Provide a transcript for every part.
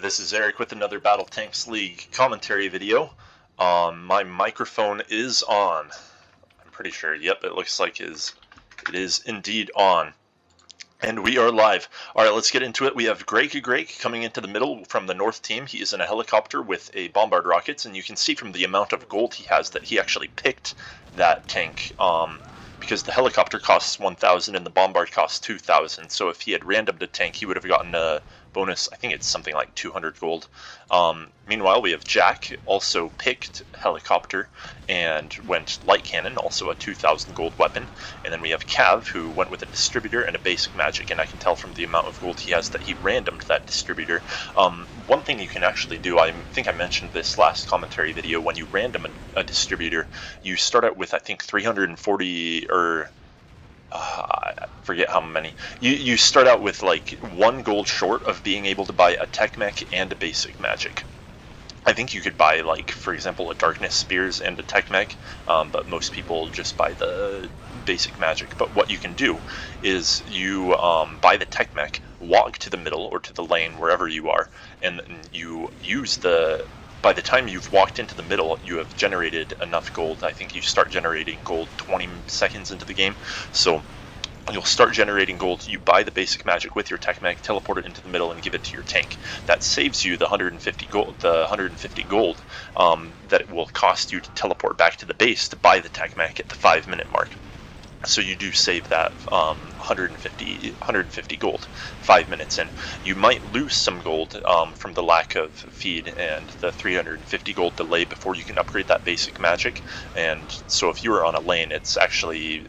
This is Eric with another Battle Tanks League commentary video. My microphone is on. I'm pretty sure. Yep, it looks like it is indeed on. And we are live. Alright, let's get into it. We have Grekagrek coming into the middle from the north team. He is in a helicopter with a bombard rockets, and you can see from the amount of gold he has that he actually picked that tank. Because the helicopter costs 1,000 and the bombard costs 2,000. So if he had randomed a tank, he would have gotten a bonus. I think it's something like 200 gold. Meanwhile, we have Jack, also picked helicopter and went light cannon, also a 2,000 gold weapon. And then we have Caav, who went with a distributor and a basic magic. And I can tell from the amount of gold he has that he randomed that distributor. One thing you can actually do, I think I mentioned this last commentary video, when you random a distributor, you start out with, I think, 340 or I forget how many. You start out with like 1 gold short of being able to buy a tech mech and a basic magic. I think you could buy, like, for example, a darkness spears and a tech mech, but most people just buy the basic magic. But what you can do is you buy the tech mech, walk to the middle or to the lane wherever you are, and you use by the time you've walked into the middle, you have generated enough gold. I think you start generating gold 20 seconds into the game. So you'll start generating gold. You buy the basic magic with your tech mech, teleport it into the middle, and give it to your tank. That saves you the 150 gold. That it will cost you to teleport back to the base to buy the tech mech at the 5-minute mark. So you do save that 150 gold 5 minutes in. You might lose some gold from the lack of feed and the 350 gold delay before you can upgrade that basic magic. And so if you are on a lane, it's actually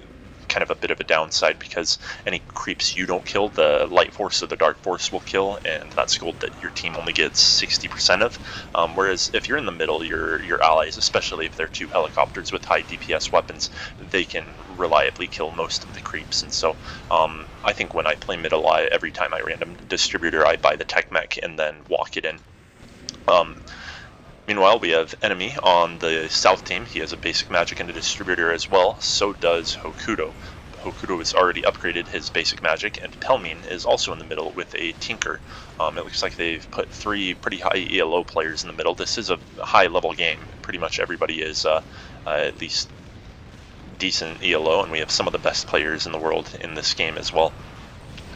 kind of a bit of a downside, because any creeps you don't kill, the light force or the dark force will kill, and that's gold that your team only gets 60% of. Whereas if you're in the middle, your allies, especially if they're 2 helicopters with high DPS weapons, they can reliably kill most of the creeps. And so I think when I play middle, every time I random distributor, I buy the tech mech and then walk it in. Meanwhile, we have Enemy on the south team. He has a basic magic and a distributor as well. So does Hokuto. Hokuto has already upgraded his basic magic, and Pelmiene is also in the middle with a Tinker. It looks like they've put 3 pretty high ELO players in the middle. This is a high-level game. Pretty much everybody is at least decent ELO, and we have some of the best players in the world in this game as well.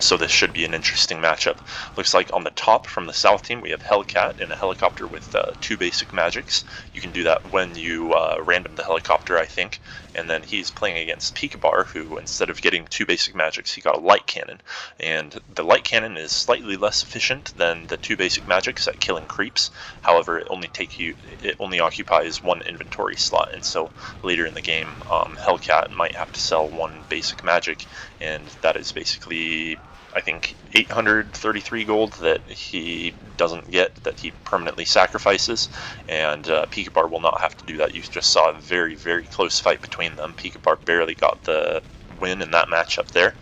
So this should be an interesting matchup. Looks like on the top from the south team, we have Hellcat in a helicopter with 2 basic magics. You can do that when you random the helicopter, I think. And then he's playing against Pikabar, who instead of getting 2 basic magics, he got a light cannon. And the light cannon is slightly less efficient than the 2 basic magics at killing creeps. However, it only occupies 1 inventory slot. And so later in the game, Hellcat might have to sell 1 basic magic, and that is basically, I think, 833 gold that he doesn't get, that he permanently sacrifices, and Pikabar will not have to do that. You just saw a very, very close fight between them. Pikabar barely got the win in that matchup there.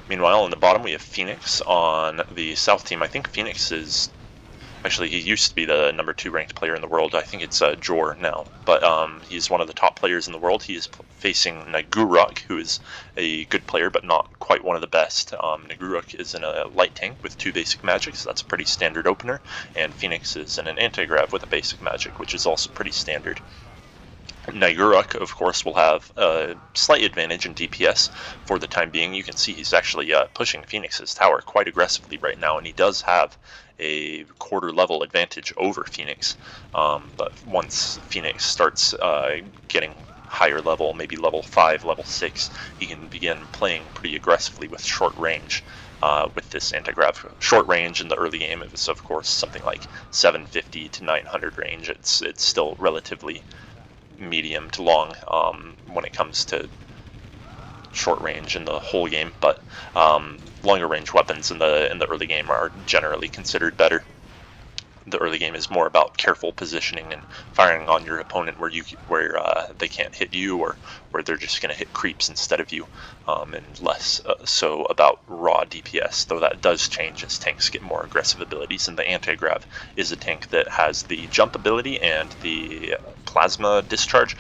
Meanwhile, on the bottom, we have Fenix on the south team. I think Fenix is... Actually, he used to be the number 2 ranked player in the world. I think it's Jor now, but he's one of the top players in the world. He is facing Nagurok, who is a good player, but not quite one of the best. Nagurok is in a light tank with 2 basic magics. That's a pretty standard opener, and Fenix is in an anti-grav with a basic magic, which is also pretty standard. Nagurok, of course, will have a slight advantage in DPS for the time being. You can see he's actually pushing Phoenix's tower quite aggressively right now, and he does have a quarter level advantage over Fenix. But once Fenix starts getting higher level, maybe level 5, level 6, he can begin playing pretty aggressively with short range. With this anti-grav. Short range in the early game, it was, of course, something like 750 to 900 range. It's still relatively medium to long when it comes to short range in the whole game, but longer range weapons in the early game are generally considered better. the early game is more about careful positioning and firing on your opponent where they can't hit you, or where they're just going to hit creeps instead of you, and less so about raw DPS, though that does change as tanks get more aggressive abilities. And the Anti-Grav is a tank that has the jump ability and the plasma discharge,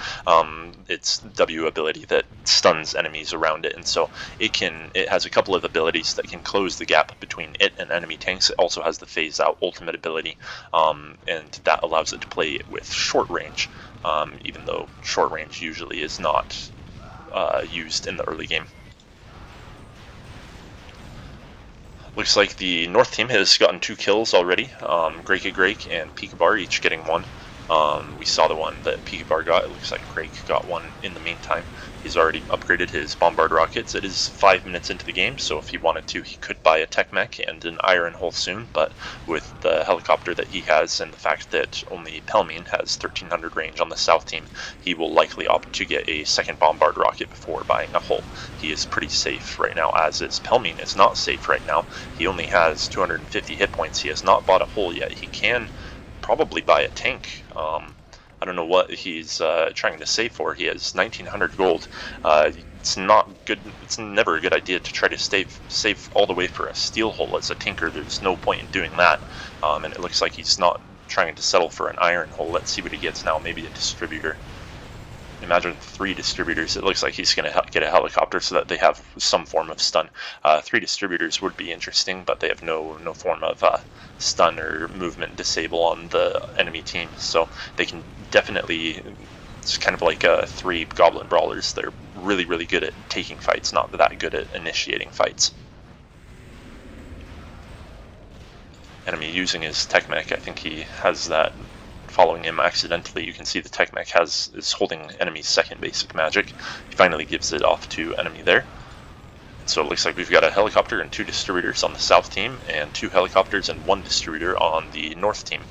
its W ability that stuns enemies around it, and so it has a couple of abilities that can close the gap between it and enemy tanks. It also has the phase out ultimate ability, and that allows it to play with short range, even though short range usually is not used in the early game. Looks like the North team has gotten 2 kills already. Grekagrek and Pikabar each getting 1. We saw the one that Pikabar got. It looks like Greg got 1 in the meantime. He's already upgraded his bombard rockets. It is 5 minutes into the game, so if he wanted to, he could buy a tech mech and an iron hull soon, but with the helicopter that he has and the fact that only Pelmiene has 1300 range on the south team, he will likely opt to get a second bombard rocket before buying a hull. He is pretty safe right now, as is Pelmiene is not safe right now. He only has 250 hit points. He has not bought a hull yet. He can probably buy a tank. I don't know what he's trying to save for. He has 1900 gold. It's not good. It's never a good idea to try to save all the way for a steel hull as a tinker. There's no point in doing that. And it looks like he's not trying to settle for an iron hull. Let's see what he gets now. Maybe a distributor. Imagine 3 distributors. It looks like he's going to get a helicopter so that they have some form of stun. 3 distributors would be interesting, but they have no form of stun or movement disable on the enemy team, so they can definitely. It's kind of like 3 goblin brawlers. They're really good at taking fights, not that good at initiating fights. Enemy using his tech mech. I think he has that following him accidentally. You can see the tech mech is holding enemy's second basic magic. He finally gives it off to enemy there. So it looks like we've got a helicopter and 2 distributors on the south team, and 2 helicopters and 1 distributor on the north team.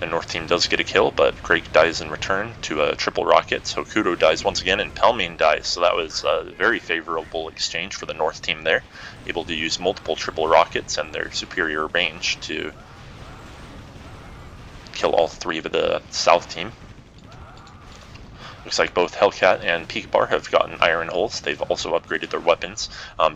The north team does get a kill, but Greg dies in return to a triple rocket. Hokuto dies once again, and Pelmiene dies, so that was a very favorable exchange for the north team there. Able to use multiple triple rockets and their superior range to kill all 3 of the south team. Looks like both Hellcat and Pikabar have gotten iron hulls. They've also upgraded their weapons.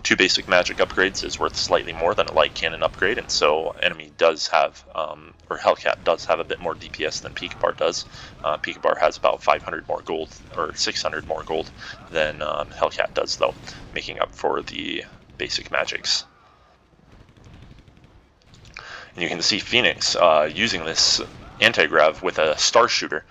2 basic magic upgrades is worth slightly more than a light cannon upgrade, and so enemy does have, or Hellcat does have a bit more DPS than Pikabar does. Pikabar has about 500 more gold, or 600 more gold than Hellcat does, though, making up for the basic magics. And you can see Fenix using this Anti-Grav with a Star Shooter.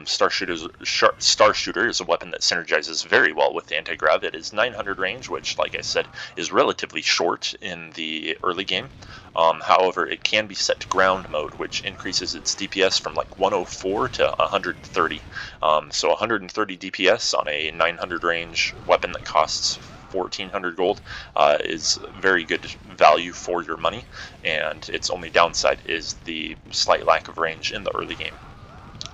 Star Shooter is a weapon that synergizes very well with Anti-Grav. It is 900 range, which, like I said, is relatively short in the early game. However, it can be set to ground mode, which increases its DPS from like 104 to 130. So 130 DPS on a 900 range weapon that costs 1400 gold is very good value for your money, and its only downside is the slight lack of range in the early game,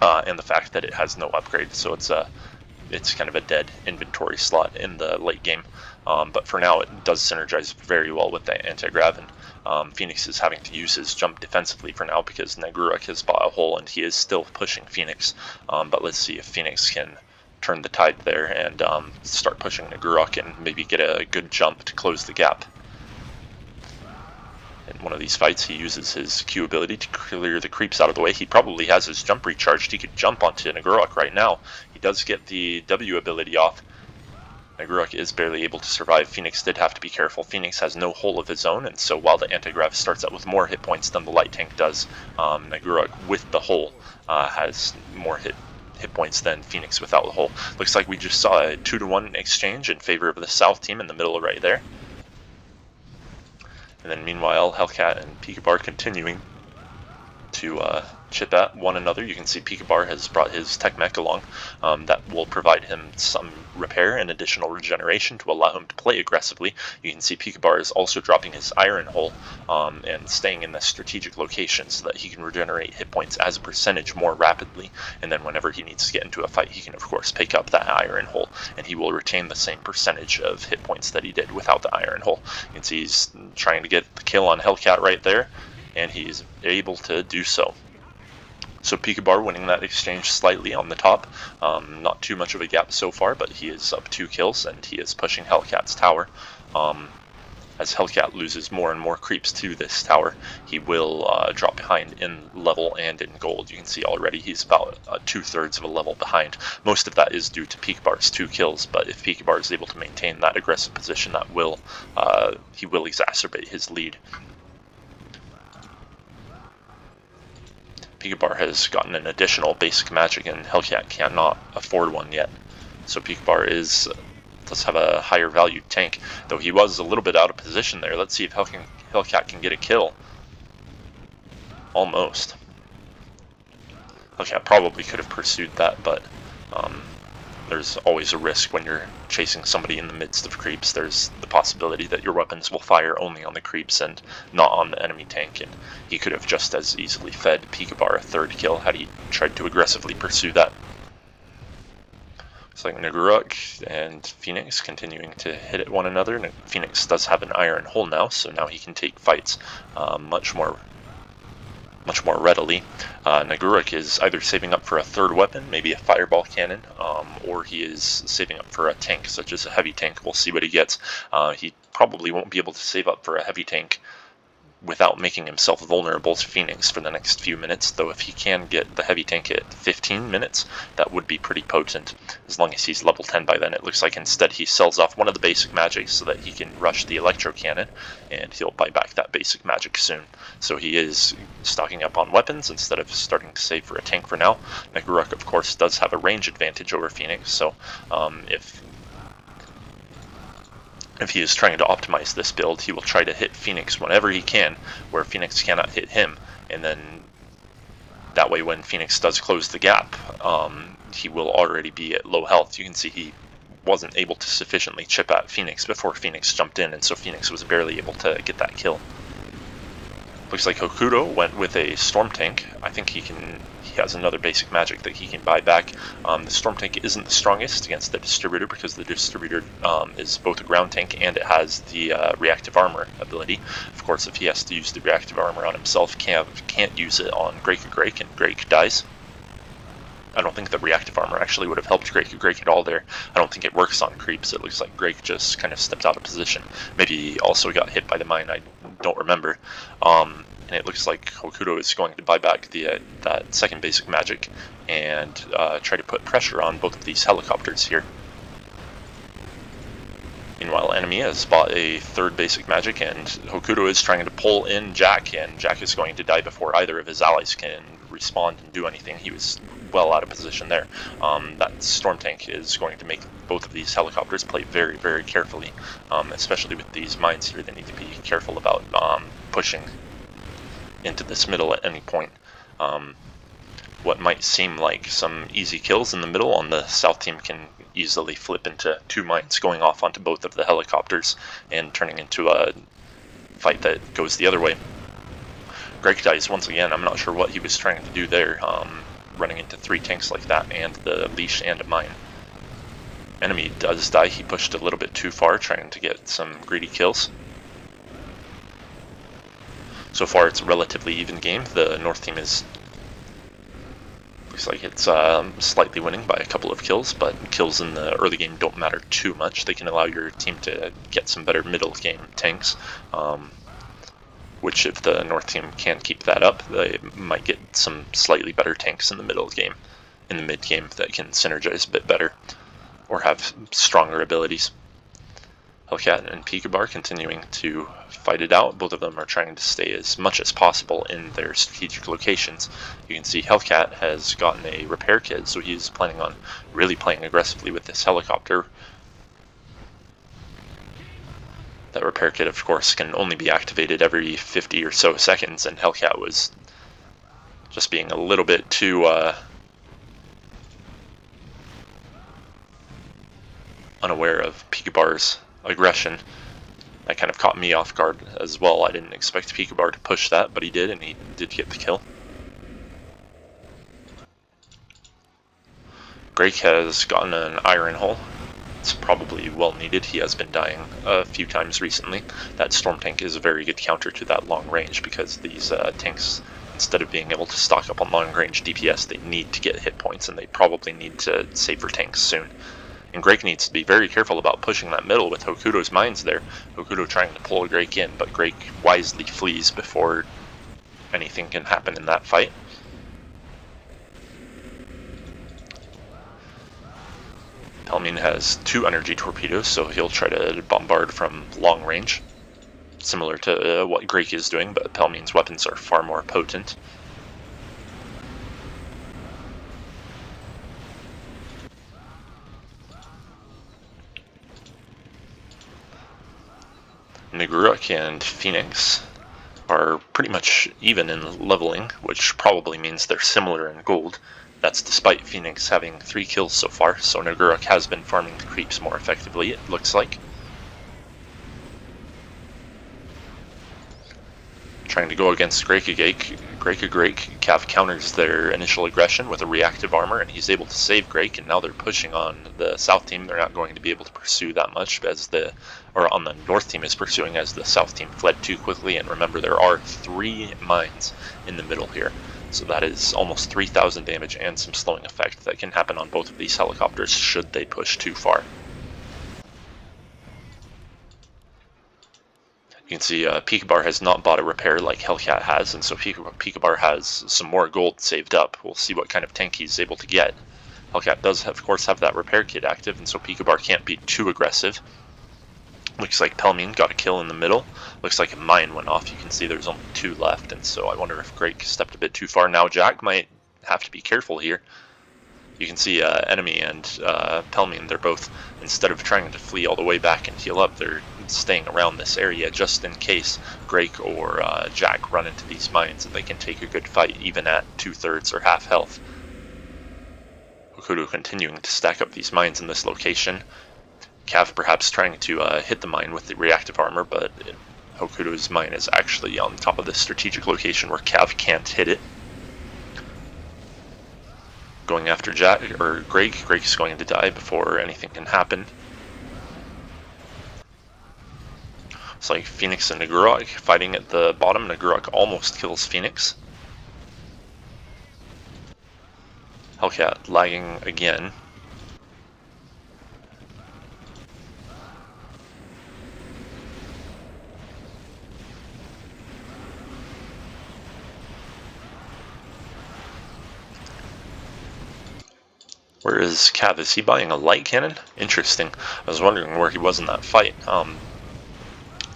and the fact that it has no upgrade, so it's kind of a dead inventory slot in the late game. But for now, it does synergize very well with that Anti-Grav, and Fenix is having to use his jump defensively for now because Nagurok has bought a hole and he is still pushing Fenix. But let's see if Fenix can turn the tide there and start pushing Nagurok and maybe get a good jump to close the gap. In one of these fights, he uses his Q ability to clear the creeps out of the way. He probably has his jump recharged. He could jump onto Nagurok right now. He does get the W ability off. Nagurok is barely able to survive. Fenix did have to be careful. Fenix has no hull of his own, and so while the Anti-Grav starts out with more hit points than the light tank does, Nagurok with the hull has more hit points than Fenix without the hull. Looks like we just saw a 2-to-1 exchange in favor of the south team in the middle right there. And then meanwhile, Hellcat and Pikabar continuing to chip at one another. You can see Pikabar has brought his tech mech along. That will provide him some repair and additional regeneration to allow him to play aggressively. You can see Pikabar is also dropping his Iron Hole and staying in the strategic location so that he can regenerate hit points as a percentage more rapidly, and then whenever he needs to get into a fight, he can of course pick up that Iron Hole, and he will retain the same percentage of hit points that he did without the Iron Hole. You can see he's trying to get the kill on Hellcat right there, and he's able to do so. So Pikabar winning that exchange slightly on the top. Not too much of a gap so far, but he is up 2 kills, and he is pushing Hellcat's tower. As Hellcat loses more and more creeps to this tower, he will drop behind in level and in gold. You can see already he's about 2/3 of a level behind. Most of that is due to Pikabar's 2 kills, but if Pikabar is able to maintain that aggressive position, that will he will exacerbate his lead. Pikabar has gotten an additional basic magic, and Hellcat cannot afford one yet. So Pikabar does have a higher valued tank, though he was a little bit out of position there. Let's see if Hellcat can get a kill. Almost. Hellcat probably could have pursued that, but there's always a risk when you're chasing somebody in the midst of creeps. There's the possibility that your weapons will fire only on the creeps and not on the enemy tank, and he could have just as easily fed Pikabar a 3rd kill had he tried to aggressively pursue that. Looks like Nagurok and Fenix continuing to hit at one another. Fenix does have an Iron Hole now, so now he can take fights much more readily. Nagurok is either saving up for a 3rd weapon, maybe a fireball cannon, or he is saving up for a tank, such as a heavy tank. We'll see what he gets. He probably won't be able to save up for a heavy tank without making himself vulnerable to Fenix for the next few minutes, though if he can get the heavy tank at 15 minutes, that would be pretty potent, as long as he's level 10 by then. It looks like instead he sells off one of the basic magics so that he can rush the electro cannon, and he'll buy back that basic magic soon. So he is stocking up on weapons instead of starting to save for a tank for now. Nagurok, of course, does have a range advantage over Fenix, so if he is trying to optimize this build, he will try to hit Fenix whenever he can, where Fenix cannot hit him, and then that way when Fenix does close the gap, he will already be at low health. You can see he wasn't able to sufficiently chip at Fenix before Fenix jumped in, and so Fenix was barely able to get that kill. Looks like Hokuto went with a Storm Tank. I think he has another basic magic that he can buy back. The Storm Tank isn't the strongest against the Distributor because the Distributor is both a ground tank and it has the reactive armor ability. Of course, if he has to use the reactive armor on himself, Caav can't use it on grekagrek, and Grek dies. I don't think the reactive armor actually would have helped grekagrek at all there. I don't think it works on creeps. It looks like Grek just kind of stepped out of position. Maybe he also got hit by the mine, I don't remember. And it looks like Hokuto is going to buy back that 2nd basic magic and try to put pressure on both of these helicopters here. Meanwhile, enemy has bought a 3rd basic magic, and Hokuto is trying to pull in Jack, and Jack is going to die before either of his allies can respond and do anything. He was well out of position there. That Storm Tank is going to make both of these helicopters play very, very carefully, especially with these mines here. They need to be careful about pushing into this middle at any point. What might seem like some easy kills in the middle on the south team can easily flip into 2 mines going off onto both of the helicopters and turning into a fight that goes the other way. Greg dies once again. I'm not sure what he was trying to do there, running into 3 tanks like that and the leash and a mine. Enemy does die. He pushed a little bit too far trying to get some greedy kills. So far it's a relatively even game. The north team looks like it's slightly winning by a couple of kills, but kills in the early game don't matter too much. They can allow your team to get some better middle game tanks, which if the north team can't keep that up, they might get some slightly better tanks in the mid game that can synergize a bit better or have stronger abilities. Hellcat and Pikabar continuing to fight it out. Both of them are trying to stay as much as possible in their strategic locations. You can see Hellcat has gotten a repair kit, so he's planning on really playing aggressively with this helicopter. That repair kit, of course, can only be activated every 50 or so seconds, and Hellcat was Just being a little bit too unaware of pikabar's aggression. That kind of caught me off guard as well. I didn't expect pikabar to push that, but he did, and he did get the kill. Greg has gotten an iron hole. It's probably well needed. He has been dying a few times recently. That storm tank is a very good counter to that long range, because these tanks, instead of being able to stock up on long range DPS, they need to get hit points, and they probably need to save their tanks soon. And Greg needs to be very careful about pushing that middle with Hokuto's mines there. Hokuto trying to pull Greg in, but Greg wisely flees before anything can happen in that fight. Pelmiene has 2 energy torpedoes, so he'll try to bombard from long range, similar to what Greg is doing, but Pelmiene's weapons are far more potent. Nagurok and Fenix are pretty much even in leveling, which probably means they're similar in gold. That's despite Fenix having 3 kills so far, so Nagurok has been farming the creeps more effectively, it looks like. Trying to go against grekagrek. Caav counters their initial aggression with a reactive armor, and he's able to save Greg, and now they're pushing on the south team. They're not going to be able to pursue that much as on the north team is pursuing, as the south team fled too quickly. And remember, there are 3 mines in the middle here, so that is almost 3,000 damage and some slowing effect that can happen on both of these helicopters should they push too far. You can see Pikabar has not bought a repair like Hellcat has, and so Pikabar has some more gold saved up. We'll see what kind of tank he's able to get. Hellcat does, of course, have that repair kit active, and so Pikabar can't be too aggressive. Looks like Pelmiene got a kill in the middle. Looks like a mine went off. You can see there's only 2 left, and so I wonder if Greg stepped a bit too far. Now Jack might have to be careful here. You can see Enemy and Pelmiene, they're both, instead of trying to flee all the way back and heal up, they're staying around this area just in case Greg or Jack run into these mines, and they can take a good fight even at 2/3 or half health. Hokuto continuing to stack up these mines in this location. Caav perhaps trying to hit the mine with the reactive armor, but Hokuto's mine is actually on top of this strategic location where Caav can't hit it. Going after Jack or Greg. Greg is going to die before anything can happen. It's like Fenix and Nagurok fighting at the bottom. Nagurok almost kills Fenix. Hellcat lagging again. Where is Caav? Is he buying a light cannon? Interesting. I was wondering where he was in that fight.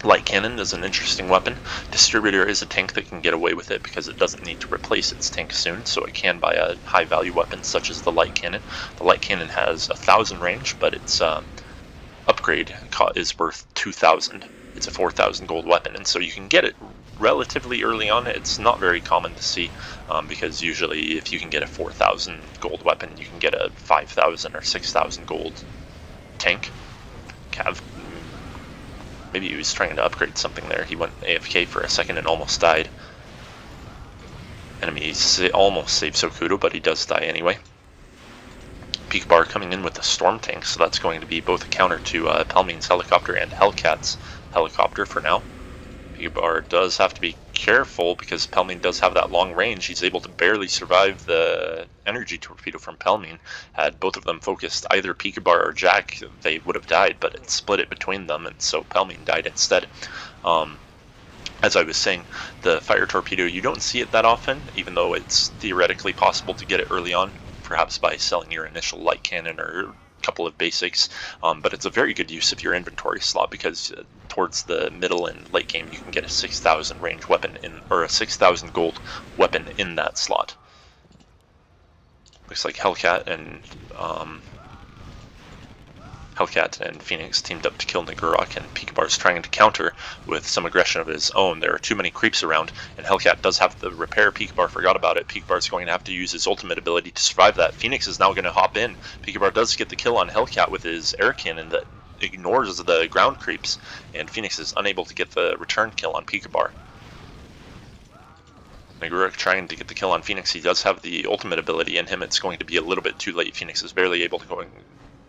Light cannon is an interesting weapon. Distributor is a tank that can get away with it because it doesn't need to replace its tank soon, so it can buy a high value weapon such as the light cannon. The light cannon has 1,000 range, but its upgrade is worth 2,000. It's a 4,000 gold weapon, and so you can get it relatively early on. It's not very common to see because usually if you can get a 4,000 gold weapon, you can get a 5,000 or 6,000 gold tank. Caav, maybe he was trying to upgrade something there. He went AFK for a second and almost died. Enemy almost saves Hokuto, but he does die anyway. Pikabar coming in with the storm tank, so that's going to be both a counter to Pelmiene's helicopter and Hellcat's helicopter for now. Pikabar does have to be careful because Pelmiene does have that long range. He's able to barely survive the energy torpedo from Pelmiene. Had both of them focused either Pikabar or Jack, they would have died, but it split it between them, and so Pelmiene died instead. As I was saying, the fire torpedo, you don't see it that often, even though it's theoretically possible to get it early on, perhaps by selling your initial light cannon or couple of basics, but it's a very good use of your inventory slot because towards the middle and late game you can get a 6,000 range weapon or a 6,000 gold weapon in that slot. Looks like Hellcat and Hellcat and Fenix teamed up to kill Nagurok, and Pikabar's trying to counter with some aggression of his own. There are too many creeps around, and Hellcat does have the repair. Pikabar forgot about it. Pikabar's going to have to use his ultimate ability to survive that. Fenix is now going to hop in. Pikabar does get the kill on Hellcat with his air cannon that ignores the ground creeps, and Fenix is unable to get the return kill on Pikabar. Nagurok trying to get the kill on Fenix. He does have the ultimate ability in him. It's going to be a little bit too late. Fenix is barely able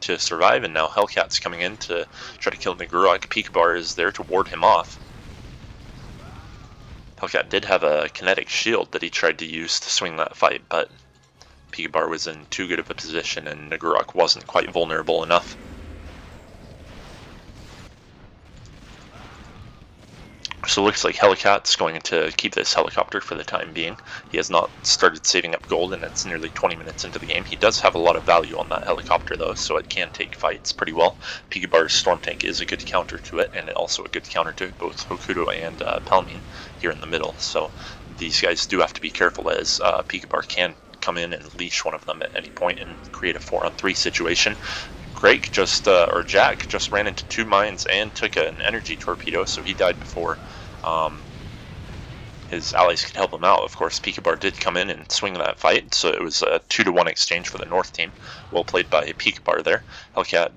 to survive, and now Hellcat's coming in to try to kill Nagurok. Pikabar is there to ward him off. Hellcat did have a kinetic shield that he tried to use to swing that fight, but Pikabar was in too good of a position and Nagurok wasn't quite vulnerable enough. So it looks like Hellcat's going to keep this helicopter for the time being. He has not started saving up gold, and it's nearly 20 minutes into the game. He does have a lot of value on that helicopter though, so it can take fights pretty well. Pikabar's Storm Tank is a good counter to it, and also a good counter to both Hokuto and Pelmiene here in the middle. So these guys do have to be careful, as Pikabar can come in and leash one of them at any point and create a 4-on-3 situation. Greg or Jack just ran into 2 mines and took an energy torpedo, so he died before his allies could help him out. Of course, Pikabar did come in and swing that fight, so it was a 2-to-1 exchange for the North team. Well played by Pikabar there. Hellcat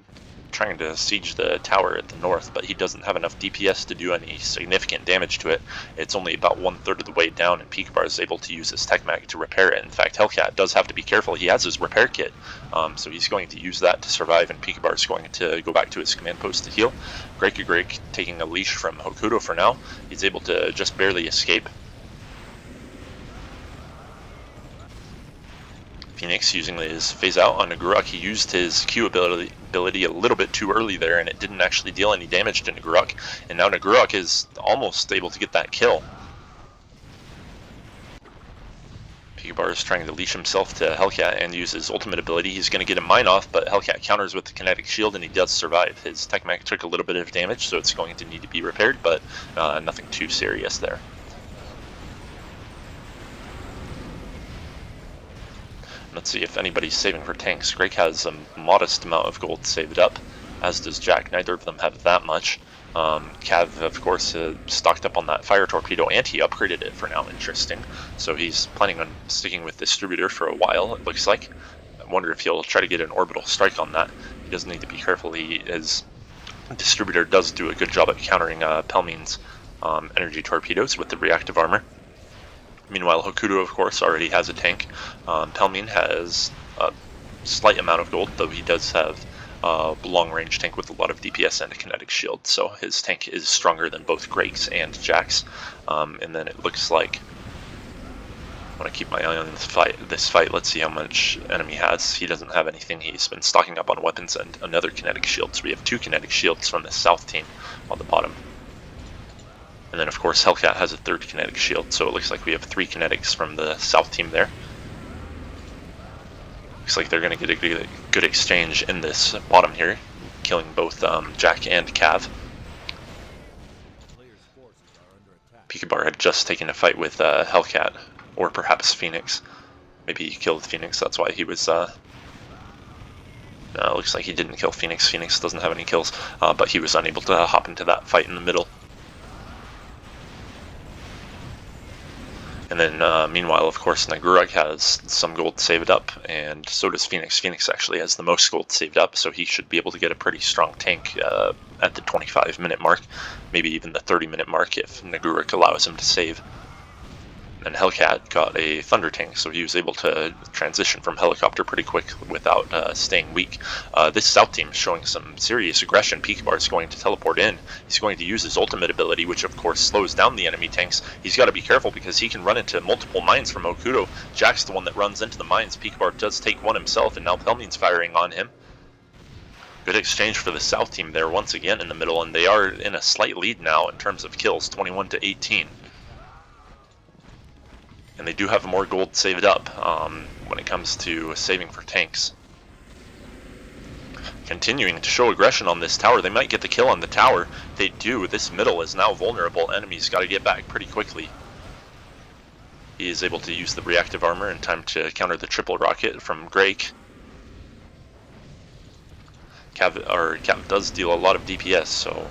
trying to siege the tower at the north, but he doesn't have enough DPS to do any significant damage to it. It's only about 1/3 of the way down, and Pikabar is able to use his Tech Mag to repair it. In fact, Hellcat does have to be careful. He has his repair kit, so he's going to use that to survive, and Pikabar is going to go back to his command post to heal. Grekagrek taking a leash from Hokuto for now. He's able to just barely escape. Fenix using his phase out on Nagurok. He used his Q ability a little bit too early there, and it didn't actually deal any damage to Nagurok. And now Nagurok is almost able to get that kill. Pikabar is trying to leash himself to Hellcat and use his ultimate ability. He's going to get a mine off, but Hellcat counters with the kinetic shield, and he does survive. His Tech Mag took a little bit of damage, so it's going to need to be repaired, but nothing too serious there. Let's see if anybody's saving for tanks. Greg has a modest amount of gold saved up, as does Jack. Neither of them have that much. Caav, of course, stocked up on that fire torpedo, and he upgraded it for now. Interesting. So he's planning on sticking with Distributor for a while, it looks like. I wonder if he'll try to get an orbital strike on that. He does need to be careful. His Distributor does do a good job at countering Pelmiene's energy torpedoes with the reactive armor. Meanwhile, Hokuto, of course, already has a tank. Pelmiene has a slight amount of gold, though he does have a long-range tank with a lot of DPS and a kinetic shield, so his tank is stronger than both Greg's and Jack's. And then it looks like I want to keep my eye on this fight. Let's see how much enemy has. He doesn't have anything. He's been stocking up on weapons and another kinetic shield, so we have 2 kinetic shields from the south team on the bottom. And then, of course, Hellcat has a 3rd kinetic shield, so it looks like we have 3 kinetics from the south team there. Looks like they're going to get a good exchange in this bottom here, killing both Jack and Caav. Pikabar had just taken a fight with Hellcat, or perhaps Fenix. Maybe he killed Fenix, that's why he was... No, it looks like he didn't kill Fenix. Fenix doesn't have any kills, but he was unable to hop into that fight in the middle. And then, meanwhile, of course, Nagurok has some gold saved up, and so does Fenix. Fenix actually has the most gold saved up, so he should be able to get a pretty strong tank at the 25-minute mark, maybe even the 30-minute mark if Nagurok allows him to save. And Hellcat got a thunder tank, so he was able to transition from helicopter pretty quick without staying weak. This south team is showing some serious aggression. Pikabar is going to teleport in. He's going to use his ultimate ability, which of course slows down the enemy tanks. He's got to be careful because he can run into multiple mines from Hokuto. Jack's the one that runs into the mines. Pikabar does take one himself, and now Pelmiene's firing on him. Good exchange for the south team there once again in the middle, and they are in a slight lead now in terms of kills, 21-18. And they do have more gold saved up when it comes to saving for tanks. Continuing to show aggression on this tower. They might get the kill on the tower. They do. This middle is now vulnerable. Enemies got to get back pretty quickly. He is able to use the reactive armor in time to counter the triple rocket from Greg. Caav does deal a lot of DPS, so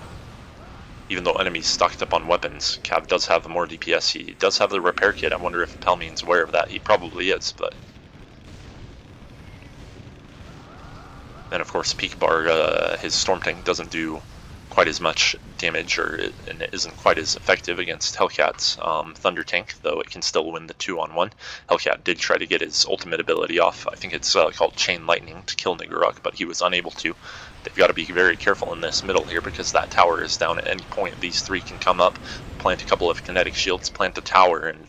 even though enemies stocked up on weapons, Caav does have more DPS. He does have the repair kit. I wonder if Pelmiene's aware of that. He probably is, but then of course pikabar, his storm tank doesn't do quite as much damage, and it isn't quite as effective against Hellcat's thunder tank, though it can still win the 2-on-1. Hellcat did try to get his ultimate ability off. I think it's called Chain Lightning to kill Nagurok, but he was unable to. They've got to be very careful in this middle here because that tower is down at any point. These three can come up, plant a couple of kinetic shields, plant the tower, and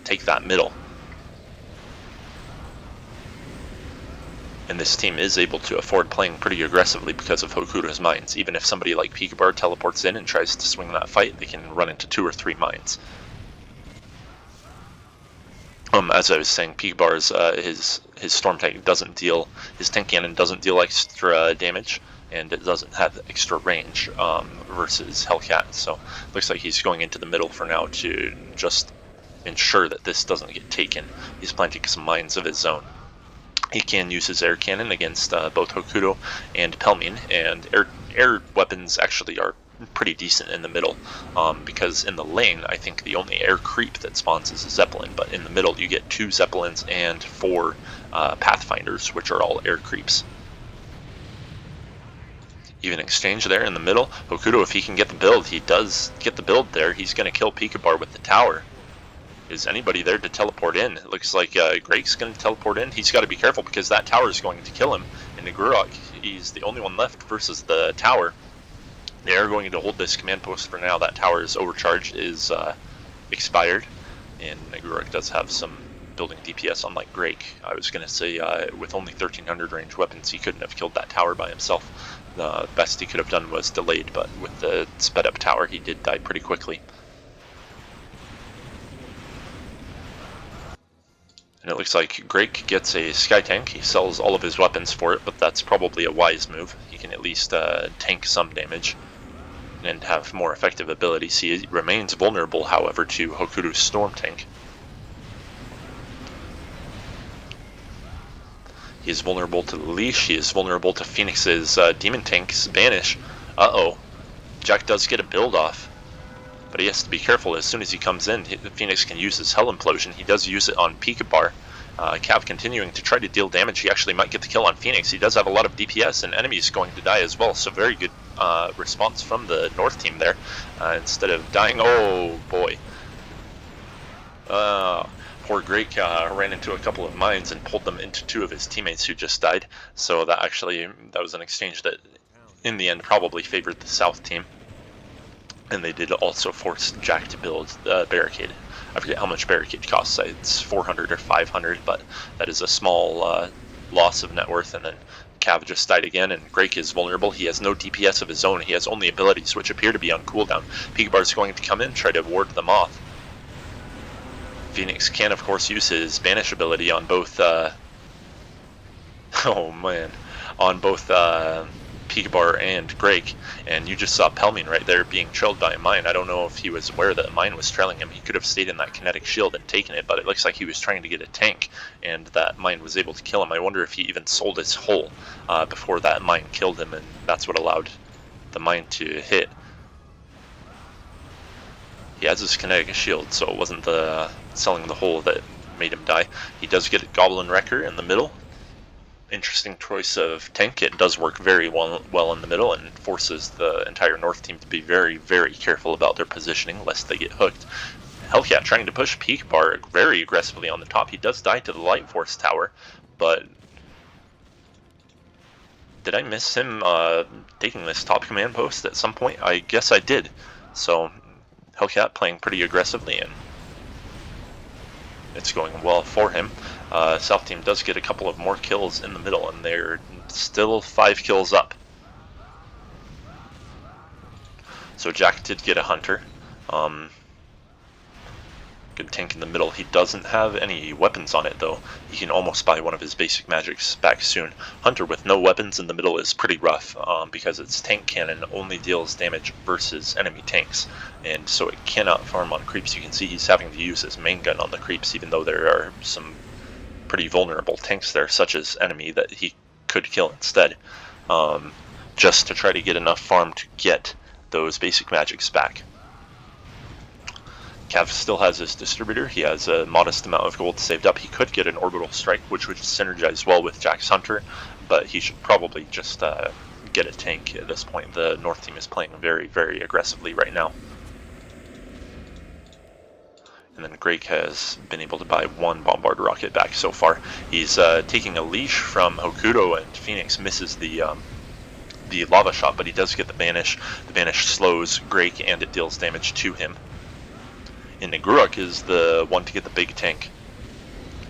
take that middle. And this team is able to afford playing pretty aggressively because of Hokuto's mines. Even if somebody like Pikabar teleports in and tries to swing that fight, they can run into 2 or 3 mines. As I was saying, Pikabar's his storm tank doesn't deal, his tank cannon doesn't deal extra damage, and it doesn't have extra range versus Hellcat. So looks like he's going into the middle for now to just ensure that this doesn't get taken. He's planting some mines of his own. He can use his air cannon against both Hokuto and Pelmiene, and air weapons actually are pretty decent in the middle, because in the lane I think the only air creep that spawns is a Zeppelin, but in the middle you get 2 Zeppelins and 4 Pathfinders, which are all air creeps. Even exchange there in the middle. Hokuto, if he can get the build, he does get the build there. He's going to kill Pikabar with the tower. Is anybody there to teleport in? It looks like Greg's going to teleport in. He's got to be careful because that tower is going to kill him. And Nagurok, he's the only one left versus the tower. They are going to hold this command post for now. That tower is overcharged, is expired. And Nagurok does have some building DPS, unlike Greg. I was going to say with only 1300 range weapons, he couldn't have killed that tower by himself. The best he could have done was delayed, but with the sped up tower, he did die pretty quickly. And it looks like Greg gets a Sky Tank. He sells all of his weapons for it, but that's probably a wise move. He can at least tank some damage and have more effective abilities. He remains vulnerable, however, to Hokuto's Storm Tank. He is vulnerable to the Leash. He is vulnerable to Fenix's Demon Tank's Banish. Uh-oh. Jack does get a build off. But he has to be careful. As soon as he comes in, Fenix can use his Hell Implosion. He does use it on Pikabar. Caav continuing to try to deal damage. He actually might get the kill on Fenix. He does have a lot of DPS, and enemies going to die as well. So very good response from the North team there. Instead of dying, oh boy. Poor Greg ran into a couple of mines and pulled them into 2 of his teammates who just died. So that was an exchange that in the end probably favored the South team. And they did also force Jack to build the barricade. I forget how much barricade costs. It's 400 or 500, but that is a small loss of net worth. And then Caav just died again, and Greg is vulnerable. He has no DPS of his own. He has only abilities, which appear to be on cooldown. Pikabar is going to come in, try to ward them off. Fenix can, of course, use his Banish ability on both... on both Pikabar and Greg, and you just saw Pelmiene right there being trailed by a mine. I don't know if he was aware that a mine was trailing him. He could have stayed in that kinetic shield and taken it, but it looks like he was trying to get a tank, and that mine was able to kill him. I wonder if he even sold his hull before that mine killed him, and that's what allowed the mine to hit. He has his kinetic shield, so it wasn't the selling the hull that made him die. He does get a Goblin Wrecker in the middle. Interesting choice of tank. It does work very well in the middle and forces the entire North team to be very, very careful about their positioning lest they get hooked. Hellcat trying to push Pikabar very aggressively on the top. He does die to the Light Force Tower, but did I miss him taking this top command post at some point? I guess I did. So Hellcat playing pretty aggressively, and it's going well for him. South team does get a couple of more kills in the middle, and they're still 5 kills up. So Jack did get a Hunter. Good tank in the middle. He doesn't have any weapons on it, though. He can almost buy one of his basic magics back soon. Hunter with no weapons in the middle is pretty rough, because its tank cannon only deals damage versus enemy tanks, and so it cannot farm on creeps. You can see he's having to use his main gun on the creeps, even though there are some pretty vulnerable tanks there, such as enemy, that he could kill instead. just to try to get enough farm to get those basic magics back. Caav still has his distributor. He has a modest amount of gold saved up. He could get an orbital strike, which would synergize well with Jack's Hunter, but he should probably just get a tank at this point. The North team is playing very, very aggressively right now. And then Greg has been able to buy one bombard rocket back so far. He's taking a leash from Hokuto, and Fenix misses the lava shot, but he does get the banish. The banish slows Greg and it deals damage to him. And Nagurok is the one to get the big tank.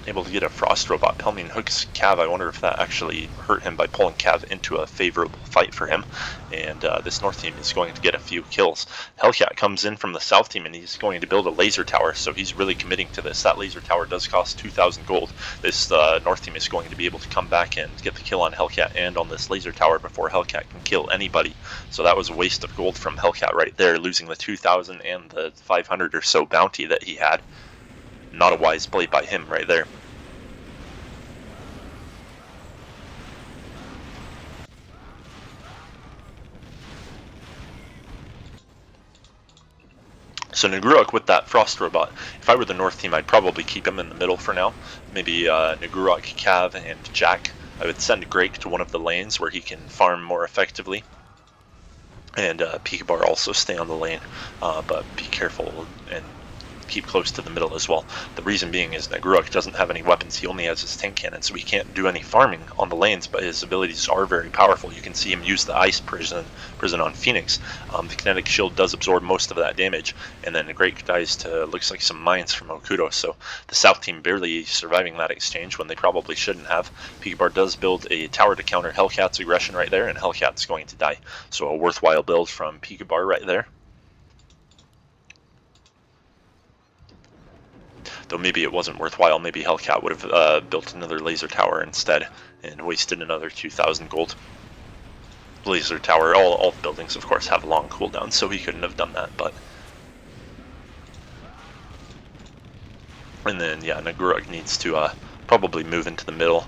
Able to get a frost robot. Pelmiene hooks Caav. I wonder if that actually hurt him by pulling Caav into a favorable fight for him. And this North team is going to get a few kills. Hellcat comes in from the South team and he's going to build a laser tower, so he's really committing to this. That laser tower does cost 2,000 gold. This North team is going to be able to come back and get the kill on Hellcat and on this laser tower before Hellcat can kill anybody. So that was a waste of gold from Hellcat right there, losing the 2,000 and the 500 or so bounty that he had. Not a wise play by him right there. So Nagurok with that frost robot, if I were the North team, I'd probably keep him in the middle for now. Maybe Nagurok, Caav, and Jack. I would send Greg to one of the lanes where he can farm more effectively. And Pikabar also stay on the lane, but be careful and keep close to the middle as well. The reason being is Nagurok doesn't have any weapons. He only has his tank cannon, so he can't do any farming on the lanes, but his abilities are very powerful. You can see him use the ice prison on Fenix. The kinetic shield does absorb most of that damage, and then Greg dies to, looks like, some mines from Hokuto, so the South team barely surviving that exchange when they probably shouldn't have. Pikabar does build a tower to counter Hellcat's aggression right there, and Hellcat's going to die. So a worthwhile build from Pikabar right there. Though maybe it wasn't worthwhile. Maybe Hellcat would have built another laser tower instead and wasted another 2,000 gold. Laser tower, all buildings of course have long cooldowns, so he couldn't have done that, but... And then, yeah, Nagurok needs to probably move into the middle.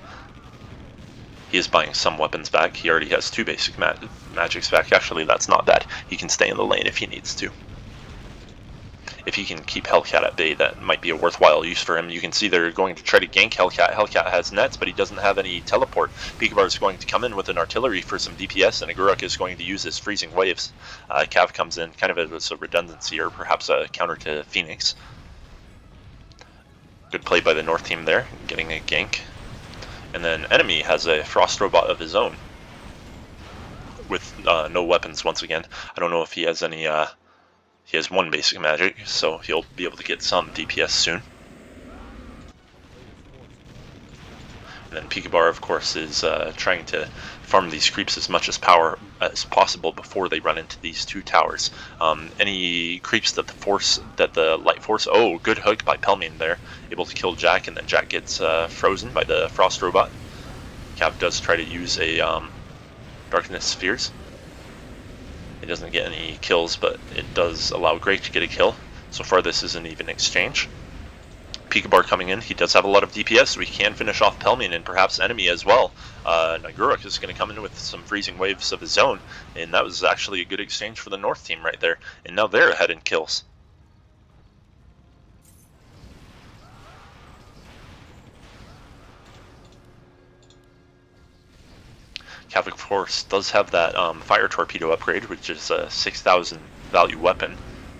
He is buying some weapons back. He already has 2 basic magics back. Actually, that's not bad. He can stay in the lane if he needs to. If he can keep Hellcat at bay, that might be a worthwhile use for him. You can see they're going to try to gank Hellcat. Hellcat has nets, but he doesn't have any teleport. Pikabar is going to come in with an artillery for some DPS, and Nagurok is going to use his freezing waves. Caav comes in kind of as a redundancy, or perhaps a counter to Fenix. Good play by the North team there, getting a gank. And then enemy has a frost robot of his own with no weapons once again. I don't know if he has any... He has 1 basic magic, so he'll be able to get some DPS soon. And then Pikabar, of course, is trying to farm these creeps as much as possible before they run into these 2 towers. Any creeps that the light force... Oh, good hook by Pelmiene there. Able to kill Jack, and then Jack gets frozen by the frost robot. Caav does try to use a darkness spheres. It doesn't get any kills, but it does allow Greg to get a kill. So far this is an even exchange. Pikabar coming in, he does have a lot of DPS, so he can finish off Pelmiene and perhaps enemy as well. Nagurok is going to come in with some freezing waves of his own, and that was actually a good exchange for the North team right there. And now they're ahead in kills. Caav, of course, does have that fire torpedo upgrade, which is a 6,000 value weapon,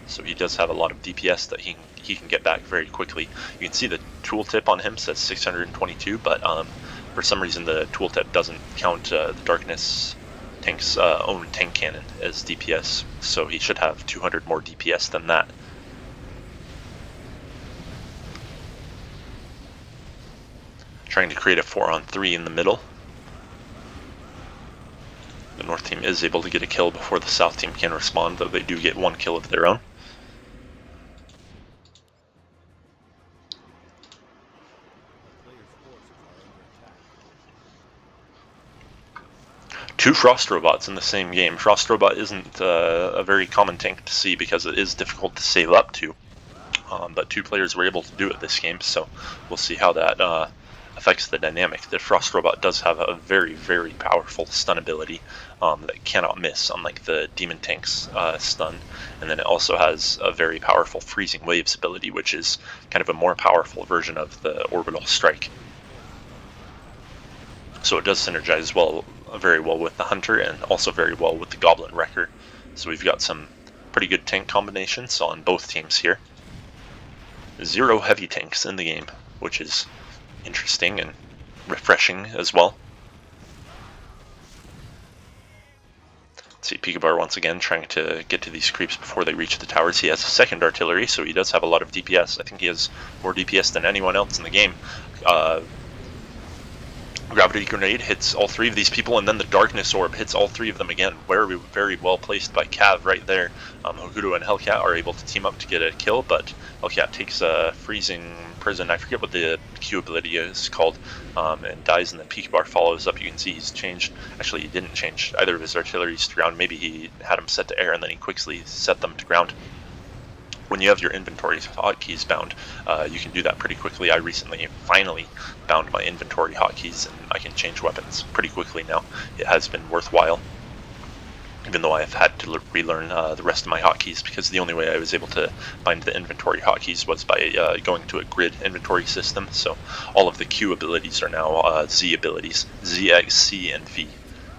so he does have a lot of DPS that he can get back very quickly. You can see the tooltip on him says 622, but for some reason the tooltip doesn't count the Darkness tank's own tank cannon as DPS, so he should have 200 more DPS than that. Trying to create a 4-on-3 in the middle. The North team is able to get a kill before the South team can respond, though they do get 1 kill of their own. Two Frost Robots in the same game. Frost Robot isn't a very common tank to see because it is difficult to save up to. But 2 players were able to do it this game, so we'll see how that affects the dynamic. The Frost Robot does have a very, very powerful stun ability. that cannot miss, unlike the Demon Tank's stun. And then it also has a very powerful Freezing Waves ability, which is kind of a more powerful version of the Orbital Strike. So it does synergize very well with the Hunter, and also very well with the Goblin Wrecker. So we've got some pretty good tank combinations on both teams here. 0 heavy tanks in the game, which is interesting and refreshing as well. Let's see, pikabar once again trying to get to these creeps before they reach the towers. He has a second artillery, so he does have a lot of DPS. I think he has more DPS than anyone else in the game. Gravity Grenade hits all 3 of these people, and then the Darkness Orb hits all 3 of them again. Very, very well placed by Caav right there. Hokuto and Hellcat are able to team up to get a kill, but Hellcat takes a Freezing Prison, I forget what the Q ability is called, and dies, and then pikabar follows up. You can see he's changed, actually he didn't change either of his artilleries to ground. Maybe he had them set to air and then he quickly set them to ground. When you have your inventory hotkeys bound, you can do that pretty quickly. I recently finally bound my inventory hotkeys, and I can change weapons pretty quickly now. It has been worthwhile, even though I have had to relearn the rest of my hotkeys, because the only way I was able to bind the inventory hotkeys was by going to a grid inventory system. So all of the Q abilities are now Z abilities, Z, X, C, and V.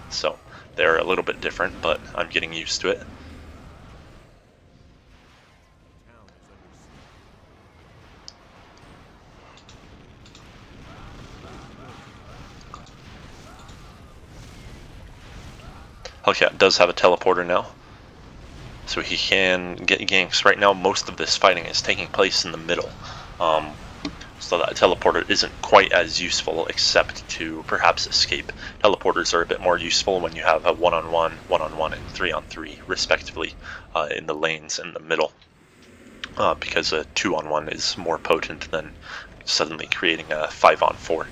So they're a little bit different, but I'm getting used to it. Hellcat does have a teleporter now, so he can get ganks. Right now, most of this fighting is taking place in the middle, so that teleporter isn't quite as useful, except to perhaps escape. Teleporters are a bit more useful when you have a 1-on-1, 1-on-1, and 3-on-3, respectively, in the lanes in the middle, because a 2-on-1 is more potent than suddenly creating a 5-on-4,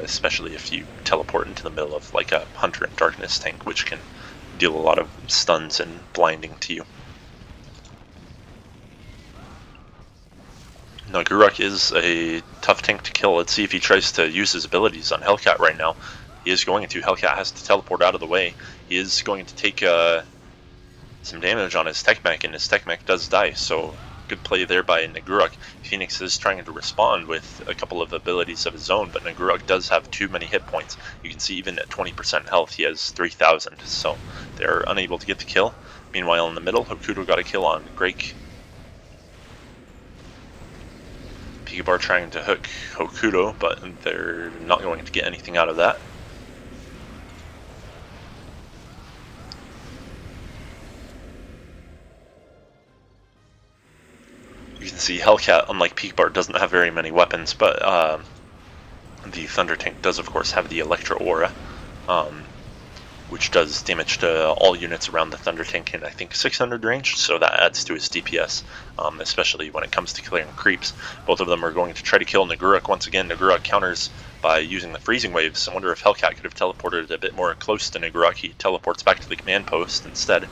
especially if you teleport into the middle of like a Hunter and Darkness tank, which can deal a lot of stuns and blinding to you. Nagurok is a tough tank to kill. Let's see if he tries to use his abilities on Hellcat right now. He is going to. Hellcat has to teleport out of the way. He is going to take some damage on his tech mech, and his tech mech does die, so good play there by Nagurok. Fenix is trying to respond with a couple of abilities of his own, but Nagurok does have too many hit points. You can see even at 20% health he has 3,000, so they're unable to get the kill. Meanwhile in the middle, Hokuto got a kill on grek. Pikabar trying to hook Hokuto, but they're not going to get anything out of that. You can see Hellcat, unlike Pikabar, doesn't have very many weapons, but the Thunder Tank does, of course, have the Electro Aura, which does damage to all units around the Thunder Tank in, I think, 600 range, so that adds to his DPS, especially when it comes to clearing creeps. Both of them are going to try to kill Nagurok. Once again, Nagurok counters by using the Freezing Waves. I wonder if Hellcat could have teleported a bit more close to Nagurok. He teleports back to the command post instead.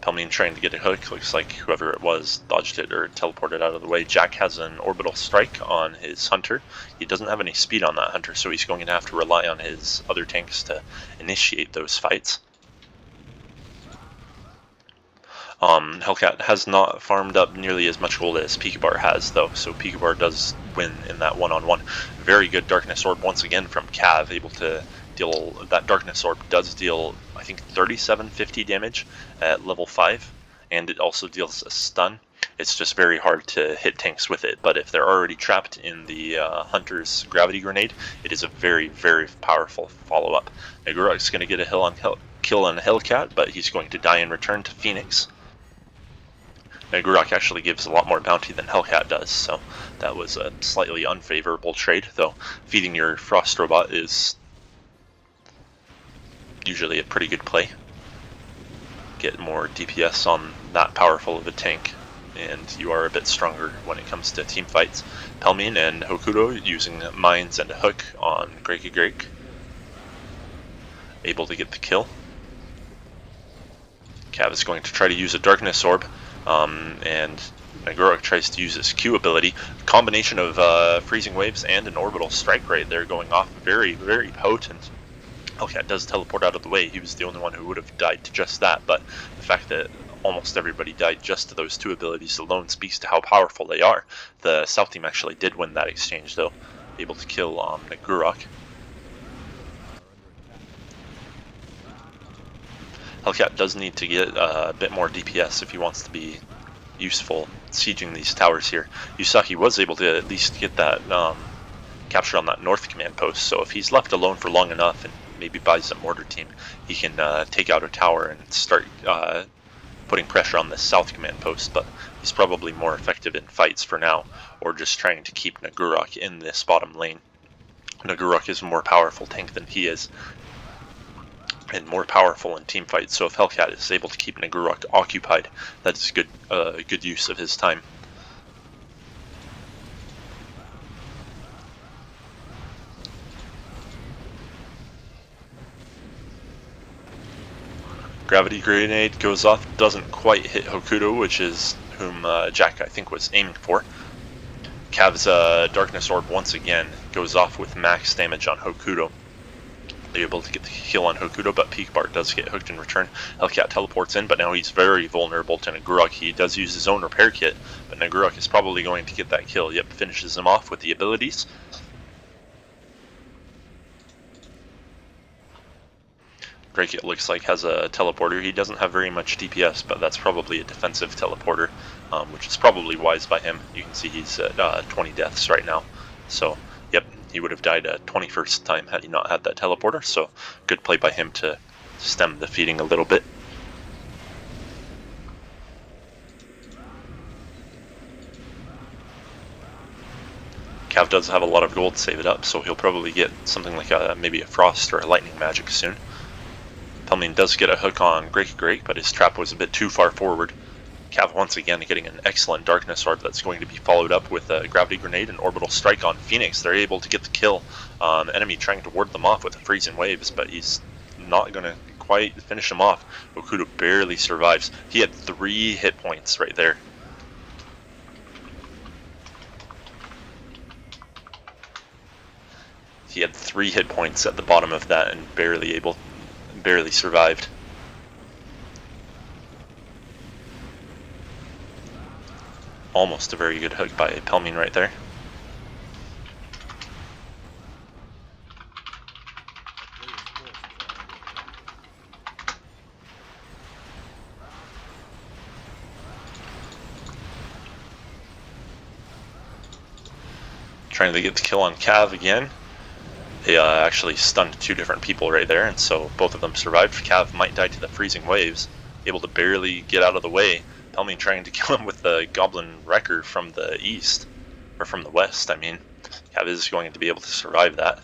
Pelmiene trying to get a hook. Looks like whoever it was dodged it or teleported out of the way. Jack has an orbital strike on his Hunter. He doesn't have any speed on that Hunter, so he's going to have to rely on his other tanks to initiate those fights. Hellcat has not farmed up nearly as much gold as Pikabar has, though, so Pikabar does win in that 1-on-1. Very good Darkness Orb once again from Caav, able to deal. That Darkness Orb does deal, I think, 3750 damage at level 5, and it also deals a stun. It's just very hard to hit tanks with it, but if they're already trapped in the Hunter's Gravity Grenade, it is a very, very powerful follow-up. Nagurok's going to get a kill on Hellcat, but he's going to die in return to Fenix. Nagurok actually gives a lot more bounty than Hellcat does, so that was a slightly unfavorable trade, though feeding your Frost Robot is usually a pretty good play. Get more DPS on that powerful of a tank, and you are a bit stronger when it comes to team fights. Pelmiene and Hokuto using mines and a hook on grekagrek, able to get the kill. Caav is going to try to use a Darkness Orb, and Nagurok tries to use his Q ability. A combination of Freezing Waves and an Orbital Strike right there going off, very, very potent. Hellcat does teleport out of the way. He was the only one who would have died to just that, but the fact that almost everybody died just to those two abilities alone speaks to how powerful they are. The South team actually did win that exchange, though, able to kill Nagurok. Hellcat does need to get a bit more DPS if he wants to be useful sieging these towers here. Yusaki was able to at least get that captured on that north command post, so if he's left alone for long enough and maybe buys a mortar team, he can take out a tower and start putting pressure on the south command post, but he's probably more effective in fights for now, or just trying to keep Nagurok in this bottom lane. Nagurok is a more powerful tank than he is, and more powerful in team fights, so if Hellcat is able to keep Nagurok occupied, that is good use of his time. Gravity grenade goes off, doesn't quite hit Hokuto, which is whom Jack I think was aiming for. Caav's Darkness Orb once again goes off with max damage on Hokuto. They're able to get the kill on Hokuto, but pikabar does get hooked in return. Hellcat teleports in, but now he's very vulnerable to Nagurok. He does use his own repair kit, but Nagurok is probably going to get that kill. Yep, finishes him off with the abilities. Drake, it looks like, has a teleporter. He doesn't have very much DPS, but that's probably a defensive teleporter, which is probably wise by him. You can see he's at 20 deaths right now. So, yep, he would have died a 21st time had he not had that teleporter. So, good play by him to stem the feeding a little bit. Caav does have a lot of gold to save it up, so he'll probably get something like maybe a frost or a lightning magic soon. Pelmiene does get a hook on grekagrek, but his trap was a bit too far forward. Caav once again getting an excellent Darkness Orb that's going to be followed up with a Gravity Grenade and Orbital Strike on Fenix. They're able to get the kill. Enemy trying to ward them off with the Freezing Waves, but he's not going to quite finish him off. Hokuto barely survives. He had 3 hit points right there. He had 3 hit points at the bottom of that and barely survived. Almost a very good hook by Pelmiene right there. Trying to get the kill on Caav again. They actually stunned 2 different people right there, and so both of them survived. Caav might die to the freezing waves, able to barely get out of the way. Pelmiene trying to kill him with the Goblin Wrecker from the east, or from the west, I mean. Caav is going to be able to survive that.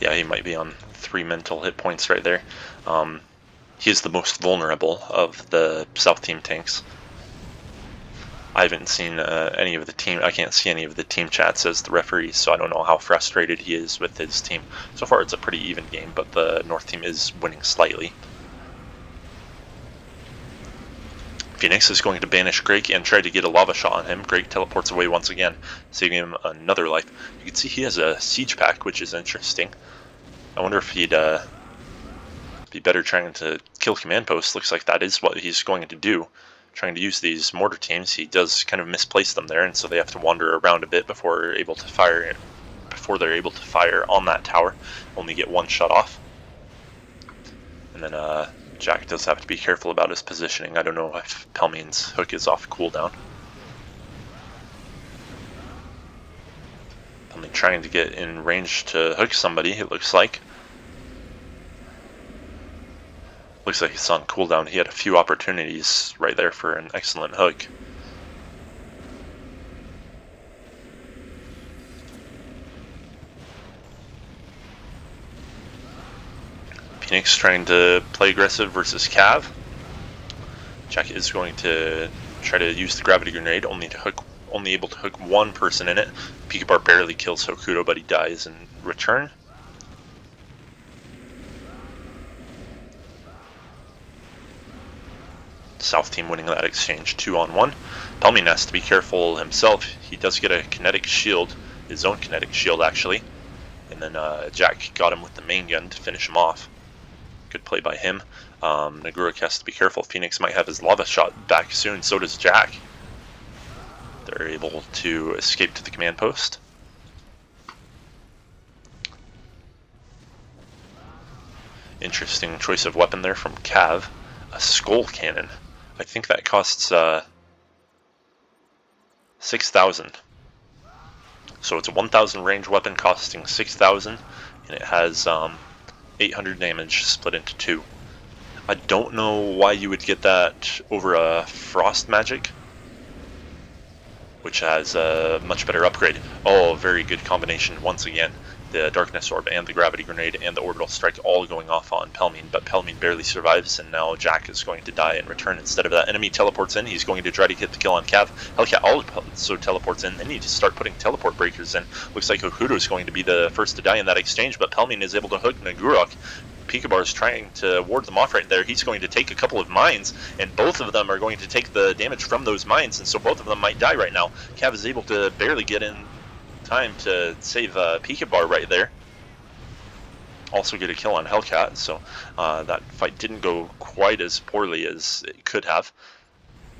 Yeah, he might be on 3 mental hit points right there. He is the most vulnerable of the South team tanks. I haven't seen any of the team. I can't see any of the team chats as the referee, so I don't know how frustrated he is with his team. So far, it's a pretty even game, but the North team is winning slightly. Fenix is going to banish Greg and try to get a lava shot on him. Greg teleports away once again, saving him another life. You can see he has a siege pack, which is interesting. I wonder if he'd be better trying to kill command posts. Looks like that is what he's going to do. Trying to use these mortar teams. He does kind of misplace them there, and so they have to wander around a bit before they're able to fire. Before they're able to fire on that tower, only get 1 shot off. And then Jack does have to be careful about his positioning. I don't know if Pelmiene's hook is off cooldown. Pelmiene trying to get in range to hook somebody. It looks like. Looks like he's on cooldown. He had a few opportunities right there for an excellent hook. Fenix trying to play aggressive versus Caav. Jack is going to try to use the Gravity Grenade, only able to hook 1 person in it. Pikabar barely kills Hokuto, but he dies in return. South team winning that exchange 2-on-1. Pelmiene has to be careful himself. He does get a kinetic shield, his own kinetic shield actually. And then Jack got him with the main gun to finish him off. Good play by him. Nagurok has to be careful. Fenix might have his lava shot back soon, so does Jack. They're able to escape to the command post. Interesting choice of weapon there from Caav. A skull cannon. I think that costs 6,000. So it's a 1,000 range weapon costing 6,000, and it has 800 damage split into 2. I don't know why you would get that over a frost magic, which has a much better upgrade. Oh, very good combination once again. The Darkness Orb and the Gravity Grenade and the Orbital Strike all going off on Pelmiene, but Pelmiene barely survives, and now Jack is going to die in return. Instead of that, enemy teleports in. He's going to try to get the kill on Caav. Hellcat also teleports in. They need to start putting teleport breakers in. Looks like Hokuto is going to be the first to die in that exchange, but Pelmiene is able to hook Nagurok. Pikabar is trying to ward them off right there. He's going to take a couple of mines, and both of them are going to take the damage from those mines, and so both of them might die right now. Caav is able to barely get in time to save Pikabar right there. Also get a kill on Hellcat, so that fight didn't go quite as poorly as it could have.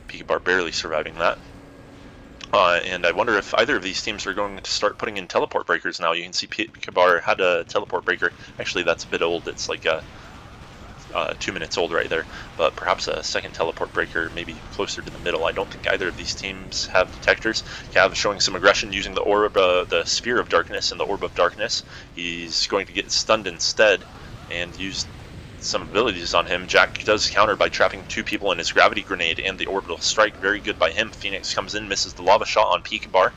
Pikabar barely surviving that. And I wonder if either of these teams are going to start putting in teleport breakers now. You can see Pikabar had a teleport breaker. Actually, that's a bit old. It's like 2 minutes old right there. But perhaps a second teleport breaker, maybe closer to the middle. I don't think either of these teams have detectors. Caav showing some aggression using the orb, the Sphere of Darkness and the Orb of Darkness. He's going to get stunned instead and use some abilities on him. Jack does counter by trapping 2 people in his Gravity Grenade and the Orbital Strike. Very good by him. Fenix comes in, misses the lava shot on Pikabar.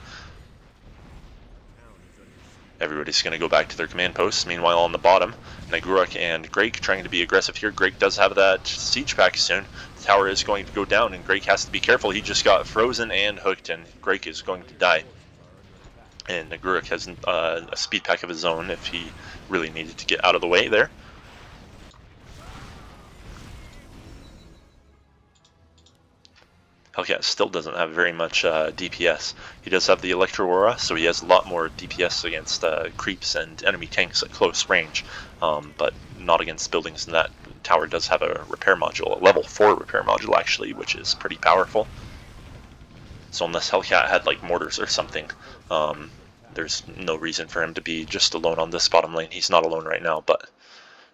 Everybody's going to go back to their command posts. Meanwhile, on the bottom, Nagurok and Grek trying to be aggressive here. Grek does have that siege pack soon. The tower is going to go down, and Grek has to be careful. He just got frozen and hooked, and Grek is going to die. And Nagurok has a speed pack of his own if he really needed to get out of the way there. Hellcat still doesn't have very much DPS. He does have the Electro Aura, so he has a lot more DPS against creeps and enemy tanks at close range, but not against buildings. And that tower does have a repair module, a level 4 repair module actually, which is pretty powerful. So unless Hellcat had like mortars or something, there's no reason for him to be just alone on this bottom lane. He's not alone right now, but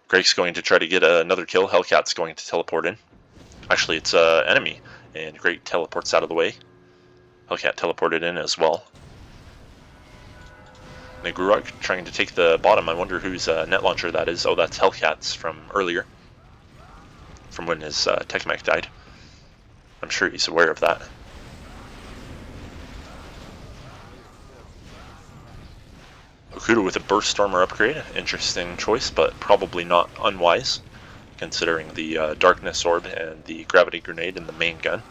Greg's going to try to get another kill. Hellcat's going to teleport in. Actually, it's an enemy. And Greg teleports out of the way. Hellcat teleported in as well. Nagurok trying to take the bottom. I wonder whose net launcher that is. Oh, that's Hellcat's from earlier. From when his tech mech died. I'm sure he's aware of that. Hokuto with a Burst Stormer upgrade. Interesting choice, but probably not unwise, considering the Darkness Orb and the Gravity Grenade and the main gun.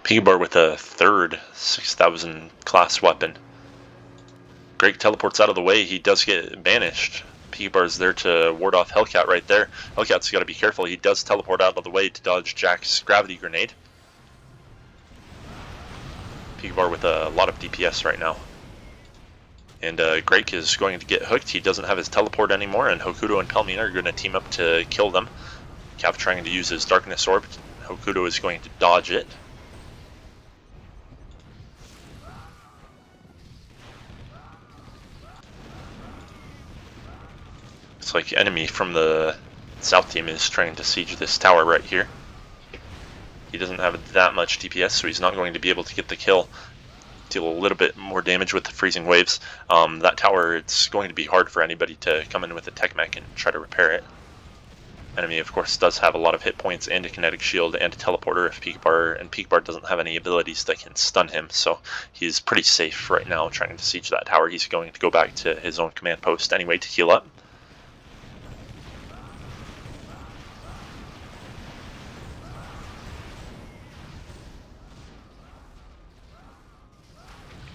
Pikabar with a third 6,000 class weapon. Greg teleports out of the way. He does get banished. Pikabar's there to ward off Hellcat right there. Hellcat's got to be careful. He does teleport out of the way to dodge Jack's Gravity Grenade. Pikabar with a lot of DPS right now. And Greg is going to get hooked. He doesn't have his teleport anymore, and Hokuto and Pelmiene are going to team up to kill them. Caav trying to use his Darkness Orb. Hokuto is going to dodge it. It's like enemy from the south team is trying to siege this tower right here. He doesn't have that much DPS, so he's not going to be able to get the kill. Deal a little bit more damage with the freezing waves. That tower, it's going to be hard for anybody to come in with a tech mech and try to repair it. Enemy, of course, does have a lot of hit points and a kinetic shield and a teleporter if Pikabar doesn't have any abilities that can stun him, so he's pretty safe right now trying to siege that tower. He's going to go back to his own command post anyway to heal up.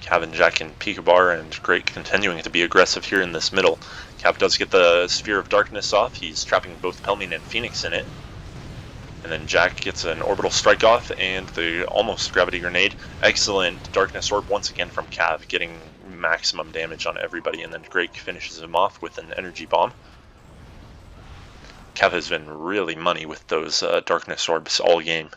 Caav and Jack and pikabar, and Greg continuing to be aggressive here in this middle. Caav does get the Sphere of Darkness off. He's trapping both Pelmiene and Fenix in it. And then Jack gets an orbital strike off and the almost gravity grenade. Excellent Darkness Orb once again from Caav, getting maximum damage on everybody. And then Greg finishes him off with an energy bomb. Caav has been really money with those Darkness Orbs all game.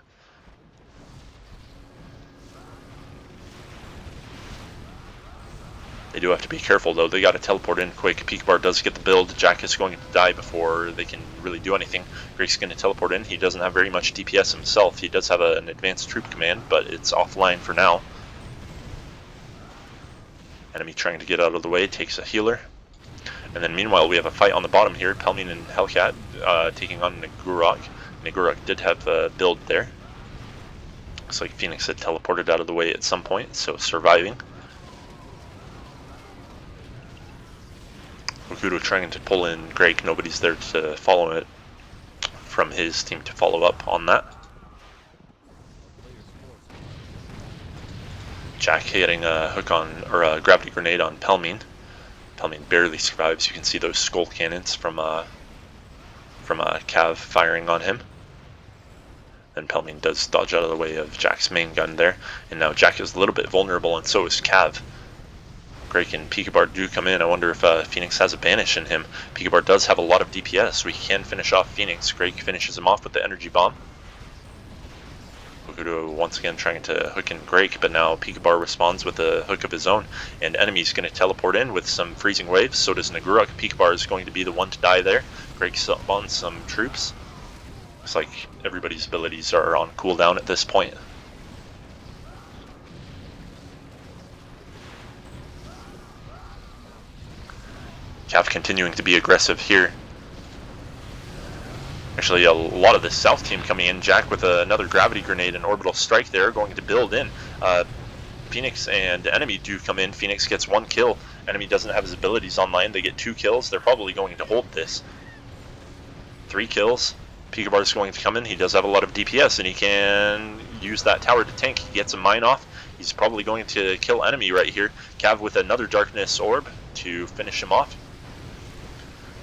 They do have to be careful though, they got to teleport in quick. Pikabar does get the build, Jack is going to die before they can really do anything. Greg's going to teleport in, he doesn't have very much DPS himself, he does have an advanced troop command, but it's offline for now. Enemy trying to get out of the way, takes a healer. And then meanwhile we have a fight on the bottom here, Pelmiene and Hellcat taking on Nagurok. Nagurok did have a build there. Looks like Fenix had teleported out of the way at some point, so surviving. Hokuto trying to pull in Greg, nobody's there to follow it from his team to follow up on that. Jack hitting a hook on, or a gravity grenade on Pelmiene. Pelmiene barely survives, you can see those skull cannons from Caav firing on him. Then Pelmiene does dodge out of the way of Jack's main gun there, and now Jack is a little bit vulnerable and so is Caav. Greg and pikabar do come in. I wonder if Fenix has a banish in him. Pikabar does have a lot of DPS, so he can finish off Fenix. Greg finishes him off with the energy bomb. Hokuto once again trying to hook in Greg, but now pikabar responds with a hook of his own, and enemy's going to teleport in with some freezing waves. So does Nagurok. Pikabar is going to be the one to die there. Greg spawns some troops. Looks like everybody's abilities are on cooldown at this point. Caav continuing to be aggressive here. Actually, a lot of the south team coming in. Jack with another gravity grenade and orbital strike there, going to build in. Fenix and enemy do come in. Fenix gets 1 kill. Enemy doesn't have his abilities online. They get 2 kills. They're probably going to hold this. 3 kills. Pikabar is going to come in. He does have a lot of DPS, and he can use that tower to tank. He gets a mine off. He's probably going to kill enemy right here. Caav with another Darkness Orb to finish him off.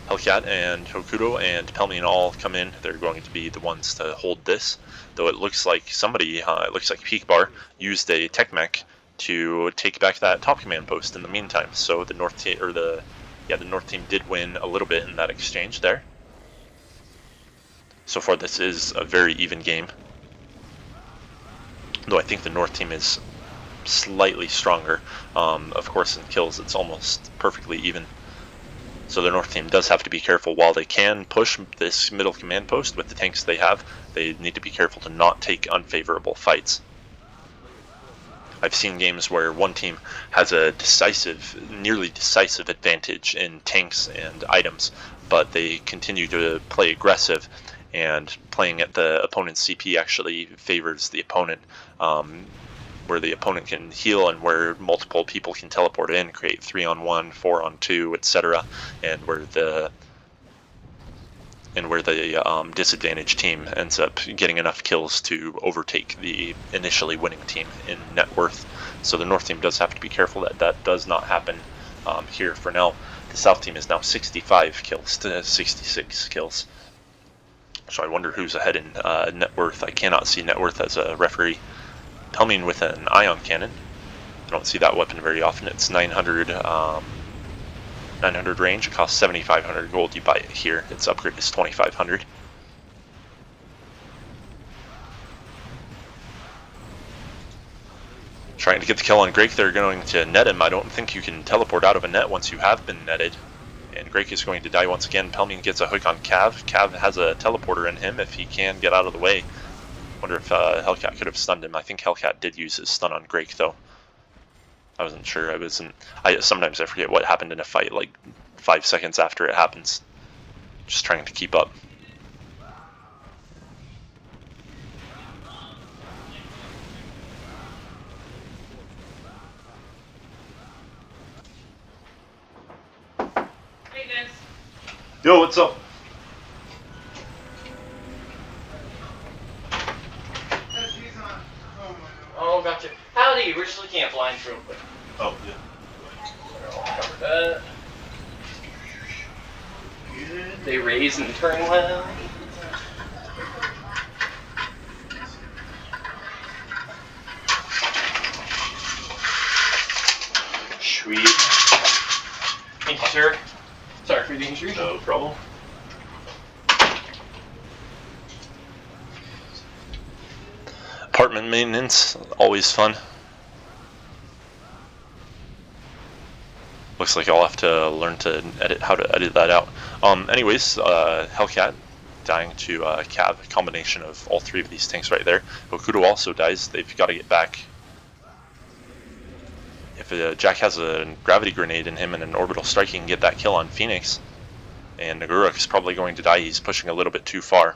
Hellcat and Hokuto and Pelmiene all come in. They're going to be the ones to hold this. Though it looks like somebody, it looks like Pikabar used a tech mech to take back that top command post in the meantime. So the north team, or the north team did win a little bit in that exchange there. So far, this is a very even game. Though I think the north team is slightly stronger. Of course, in kills, it's almost perfectly even. So the north team does have to be careful. While they can push this middle command post with the tanks they have, they need to be careful to not take unfavorable fights. I've seen games where one team has a nearly decisive advantage in tanks and items, but they continue to play aggressive, and playing at the opponent's CP actually favors the opponent, where the opponent can heal and where multiple people can teleport in, create 3-on-1, 4-on-2, etc., and where the disadvantaged team ends up getting enough kills to overtake the initially winning team in net worth. So the north team does have to be careful that that does not happen here for now. The south team is now 65 kills to 66 kills. So I wonder who's ahead in net worth. I cannot see net worth as a referee. Pelmiene with an ion cannon. I don't see that weapon very often. It's 900 range. It costs 7,500 gold. You buy it here. Its upgrade is 2,500. Trying to get the kill on Greg. They're going to net him. I don't think you can teleport out of a net once you have been netted. And Greg is going to die once again. Pelmiene gets a hook on Caav. Caav has a teleporter in him if he can get out of the way. Wonder if Hellcat could have stunned him. I think Hellcat did use his stun on Greg though. I wasn't sure. Sometimes I forget what happened in a fight like 5 seconds after it happens. Just trying to keep up. Hey guys. Yo, what's up? Oh, gotcha. Howdy, we're just looking at blinds real quick. Oh, yeah. I'll cover that. Good. They raise and turn well. Sweet. Thank you, sir. Sorry for the injury. No problem. Apartment maintenance, always fun. Looks like I'll have to learn to how to edit that out. Anyways, Hellcat dying to Caav, a combination of all three of these tanks right there. Hokuto also dies. They've got to get back. If Jack has a gravity grenade in him and an orbital strike, he can get that kill on Fenix. And Nagurok is probably going to die. He's pushing a little bit too far.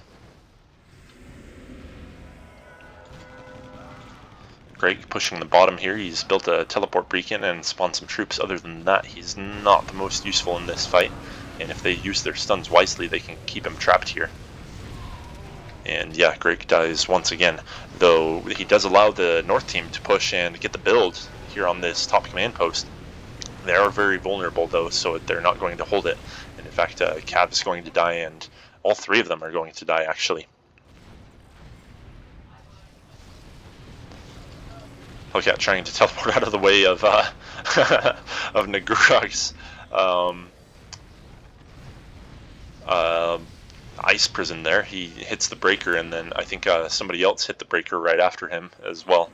Greg pushing the bottom here. He's built a teleport beacon and spawned some troops. Other than that, he's not the most useful in this fight. And if they use their stuns wisely, they can keep him trapped here. And yeah, Greg dies once again. Though he does allow the North team to push and get the build here on this top command post. They are very vulnerable though, so they're not going to hold it. And in fact, Caav is going to die, and all three of them are going to die actually. Hellcat trying to teleport out of the way of of Nagurok's ice prison there. He hits the breaker, and then I think somebody else hit the breaker right after him as well.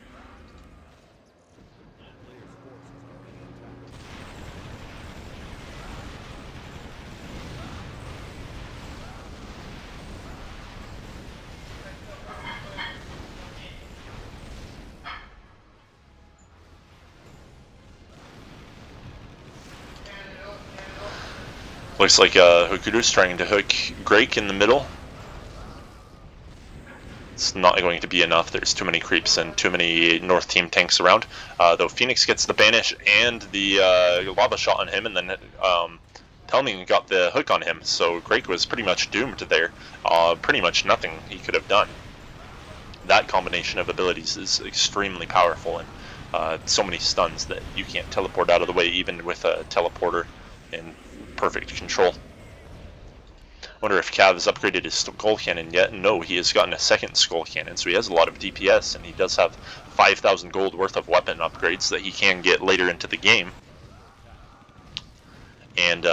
Looks like Hokuto's trying to hook Greg in the middle. It's not going to be enough. There's too many creeps and too many North team tanks around. Though Fenix gets the banish and the lava shot on him, and then Pelmiene got the hook on him. So Greg was pretty much doomed there. Pretty much nothing he could have done. That combination of abilities is extremely powerful, and so many stuns that you can't teleport out of the way even with a teleporter in perfect control. Wonder if Caav has upgraded his skull cannon yet. No, he has gotten a second skull cannon, so he has a lot of DPS, and he does have 5,000 gold worth of weapon upgrades that he can get later into the game. And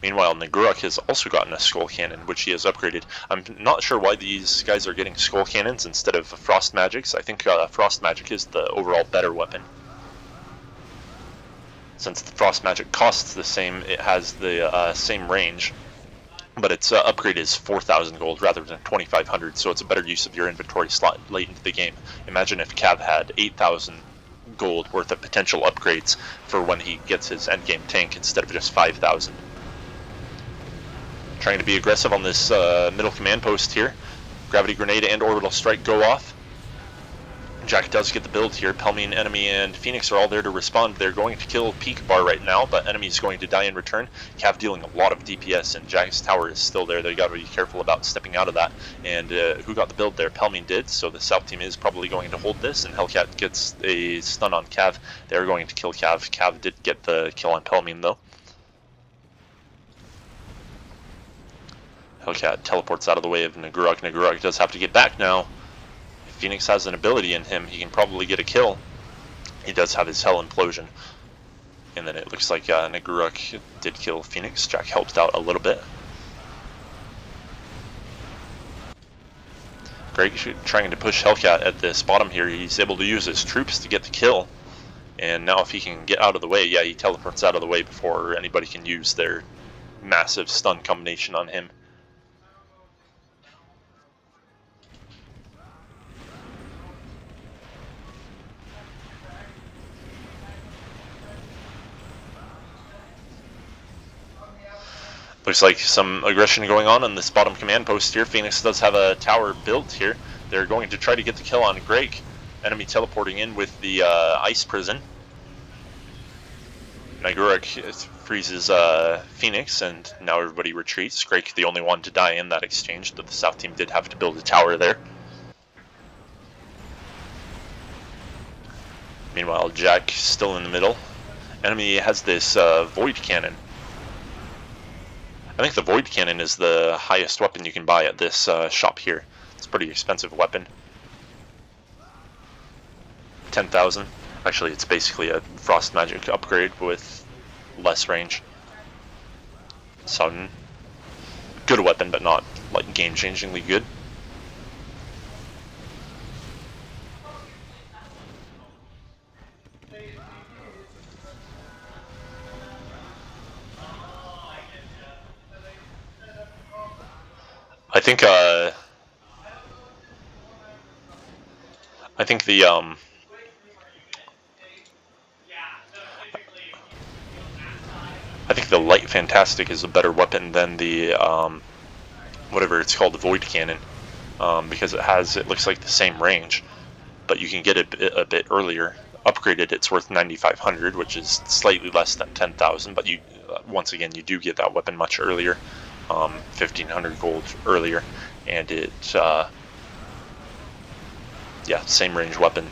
meanwhile, Nagurok has also gotten a skull cannon, which he has upgraded. I'm not sure why these guys are getting skull cannons instead of frost magics. I think frost magic is the overall better weapon. Since the frost magic costs the same, it has the same range, but its upgrade is 4,000 gold rather than 2,500, so it's a better use of your inventory slot late into the game. Imagine if Caav had 8,000 gold worth of potential upgrades for when he gets his endgame tank instead of just 5,000. Trying to be aggressive on this middle command post here. Gravity grenade and orbital strike go off. Jack does get the build here. Pelmiene, enemy, and Fenix are all there to respond. They're going to kill pikabar right now, but enemy's going to die in return. Caav dealing a lot of DPS, and Jack's tower is still there. They got to be careful about stepping out of that. And who got the build there? Pelmiene did, so the south team is probably going to hold this, and Hellcat gets a stun on Caav. They're going to kill Caav. Caav did get the kill on Pelmiene, though. Hellcat teleports out of the way of Nagurok. Nagurok does have to get back now. Fenix has an ability in him, he can probably get a kill. He does have his Hell Implosion. And then it looks like Nagurok did kill Fenix. Jack helped out a little bit. Greg trying to push Hellcat at this bottom here. He's able to use his troops to get the kill. And now if he can get out of the way, yeah, he teleports out of the way before anybody can use their massive stun combination on him. Looks like some aggression going on this bottom command post here. Fenix does have a tower built here. They're going to try to get the kill on Greg. Enemy teleporting in with the ice prison. Nagurok freezes Fenix, and now everybody retreats. Greg the only one to die in that exchange, but the south team did have to build a tower there. Meanwhile, Jack still in the middle. Enemy has this void cannon. I think the void cannon is the highest weapon you can buy at this shop here. It's a pretty expensive weapon. 10,000. Actually, it's basically a frost magic upgrade with less range. So, good weapon, but not like game-changingly good. I think the light fantastic is a better weapon than the whatever it's called, the void cannon, because it looks like the same range, but you can get it a bit earlier. Upgraded, it's worth 9,500, which is slightly less than 10,000, but you once again you do get that weapon much earlier, 1,500 gold earlier, and it yeah, same range weapon.